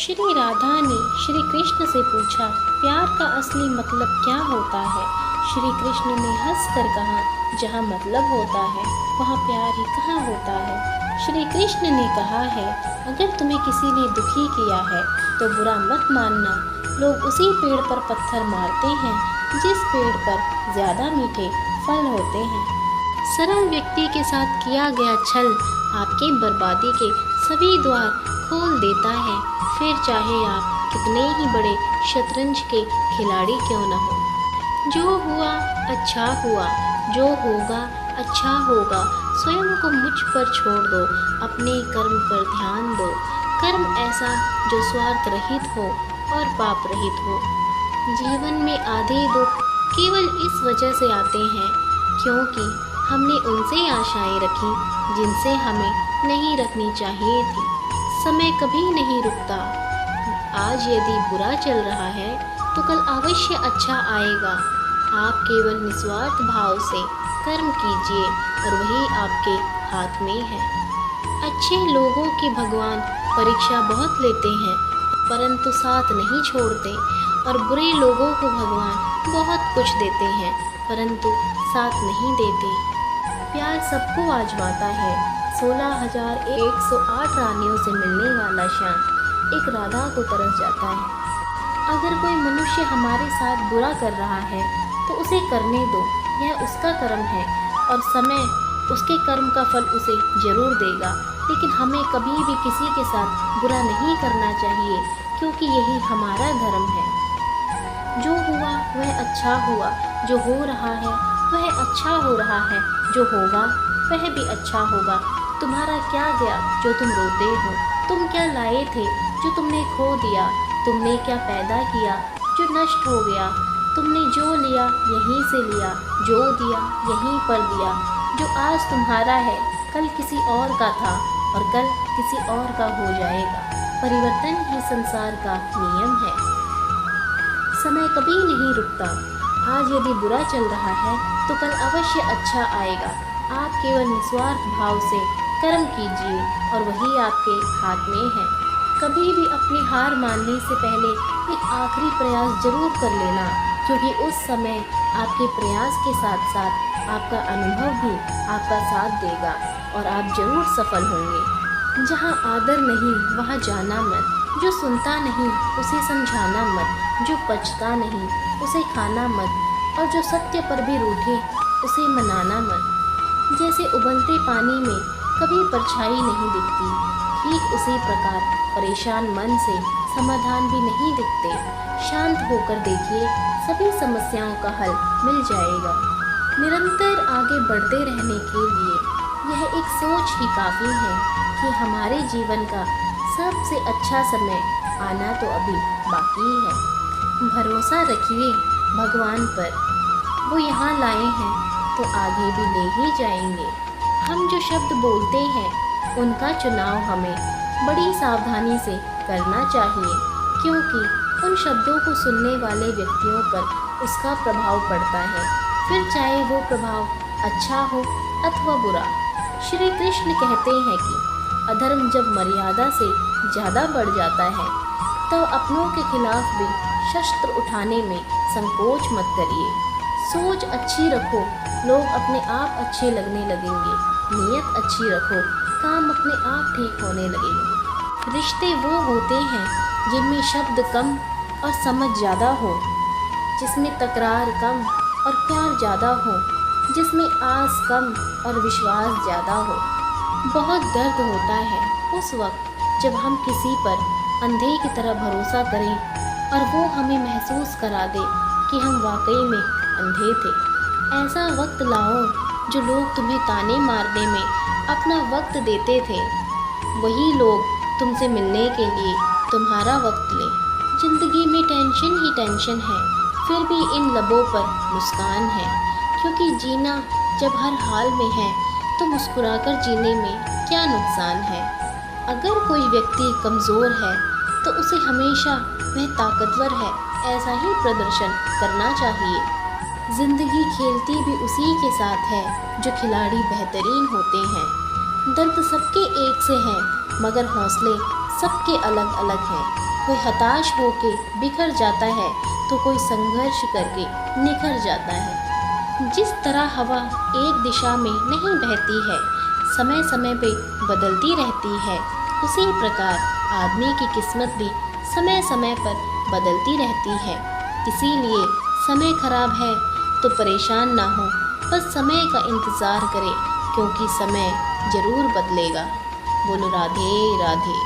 श्री राधा ने श्री कृष्ण से पूछा, प्यार का असली मतलब क्या होता है? श्री कृष्ण ने हंसकर कहा, जहाँ मतलब होता है वहाँ प्यार ही कहाँ होता है। श्री कृष्ण ने कहा है, अगर तुम्हें किसी ने दुखी किया है तो बुरा मत मानना। लोग उसी पेड़ पर पत्थर मारते हैं जिस पेड़ पर ज़्यादा मीठे फल होते हैं। सरल व्यक्ति के साथ किया गया छल आपके बर्बादी के सभी द्वार खोल देता है, फिर चाहे आप कितने ही बड़े शतरंज के खिलाड़ी क्यों न हो। जो हुआ अच्छा हुआ, जो होगा अच्छा होगा। स्वयं को मुझ पर छोड़ दो, अपने कर्म पर ध्यान दो। कर्म ऐसा जो स्वार्थ रहित हो और पाप रहित हो। जीवन में आधे दुख केवल इस वजह से आते हैं क्योंकि हमने उनसे आशाएं रखी जिनसे हमें नहीं रखनी चाहिए थी। समय कभी नहीं रुकता। आज यदि बुरा चल रहा है तो कल अवश्य अच्छा आएगा। आप केवल निस्वार्थ भाव से कर्म कीजिए और वही आपके हाथ में है। अच्छे लोगों की भगवान परीक्षा बहुत लेते हैं परंतु साथ नहीं छोड़ते, और बुरे लोगों को भगवान बहुत कुछ देते हैं परंतु साथ नहीं देते। प्यार सबको आजमाता है। 16,108 रानियों से मिलने वाला श्याम एक राधा को तरस जाता है। अगर कोई मनुष्य हमारे साथ बुरा कर रहा है तो उसे करने दो, यह उसका कर्म है और समय उसके कर्म का फल उसे जरूर देगा। लेकिन हमें कभी भी किसी के साथ बुरा नहीं करना चाहिए क्योंकि यही हमारा धर्म है। जो हुआ वह अच्छा हुआ, जो हो रहा है वह अच्छा हो रहा है, जो होगा वह भी अच्छा होगा। तुम्हारा क्या गया जो तुम रोते हो? तुम क्या लाए थे जो तुमने खो दिया? तुमने क्या पैदा किया जो नष्ट हो गया? तुमने जो लिया यहीं से लिया, जो दिया यहीं पर दिया। जो आज तुम्हारा है कल किसी और का था और कल किसी और का हो जाएगा। परिवर्तन ही संसार का नियम है। समय कभी नहीं रुकता। आज यदि बुरा चल रहा है तो कल अवश्य अच्छा आएगा। आप केवल निस्वार्थ भाव से कर्म कीजिए और वही आपके हाथ में है। कभी भी अपनी हार मानने से पहले एक आखिरी प्रयास जरूर कर लेना, क्योंकि उस समय आपके प्रयास के साथ साथ आपका अनुभव भी आपका साथ देगा और आप जरूर सफल होंगे। जहाँ आदर नहीं वहाँ जाना मत। जो सुनता नहीं उसे समझाना मत। जो पचता नहीं उसे खाना मत। और जो सत्य पर भी रूठे उसे मनाना मत। जैसे उबलते पानी में कभी परछाई नहीं दिखती, ठीक उसी प्रकार परेशान मन से समाधान भी नहीं दिखते। शांत होकर देखिए, सभी समस्याओं का हल मिल जाएगा। निरंतर आगे बढ़ते रहने के लिए यह एक सोच ही काफ़ी है कि हमारे जीवन का सबसे अच्छा समय आना तो अभी बाकी है। भरोसा रखिए भगवान पर, वो यहाँ लाए हैं तो आगे भी ले ही जाएंगे। हम जो शब्द बोलते हैं उनका चुनाव हमें बड़ी सावधानी से करना चाहिए, क्योंकि उन शब्दों को सुनने वाले व्यक्तियों पर उसका प्रभाव पड़ता है, फिर चाहे वो प्रभाव अच्छा हो अथवा बुरा। श्री कृष्ण कहते हैं कि अधर्म जब मर्यादा से ज़्यादा बढ़ जाता है तब अपनों के खिलाफ भी शस्त्र उठाने में संकोच मत करिए। सोच अच्छी रखो, लोग अपने आप अच्छे लगने लगेंगे। नीयत अच्छी रखो, काम अपने आप ठीक होने लगेंगे। रिश्ते वो होते हैं जिनमें शब्द कम और समझ ज़्यादा हो, जिसमें तकरार कम और प्यार ज़्यादा हो, जिसमें आस कम और विश्वास ज़्यादा हो। बहुत दर्द होता है उस वक्त जब हम किसी पर अंधे की तरह भरोसा करें और वो हमें महसूस करा दे कि हम वाकई में अंधे थे। ऐसा वक्त लाओ जो लोग तुम्हें ताने मारने में अपना वक्त देते थे, वही लोग तुमसे मिलने के लिए तुम्हारा वक्त लें। जिंदगी में टेंशन ही टेंशन है, फिर भी इन लबों पर मुस्कान है, क्योंकि जीना जब हर हाल में है तो मुस्कुराकर जीने में क्या नुकसान है। अगर कोई व्यक्ति कमज़ोर है तो उसे हमेशा वह ताकतवर है ऐसा ही प्रदर्शन करना चाहिए। जिंदगी खेलती भी उसी के साथ है जो खिलाड़ी बेहतरीन होते हैं। दर्द सबके एक से हैं मगर हौसले सबके अलग अलग हैं। कोई हताश होके बिखर जाता है तो कोई संघर्ष करके निखर जाता है। जिस तरह हवा एक दिशा में नहीं बहती है, समय समय पे बदलती रहती है, उसी प्रकार आदमी की किस्मत भी समय समय पर बदलती रहती है। इसीलिए समय खराब है तो परेशान ना हो, बस समय का इंतज़ार करें, क्योंकि समय ज़रूर बदलेगा। बोलो राधे राधे।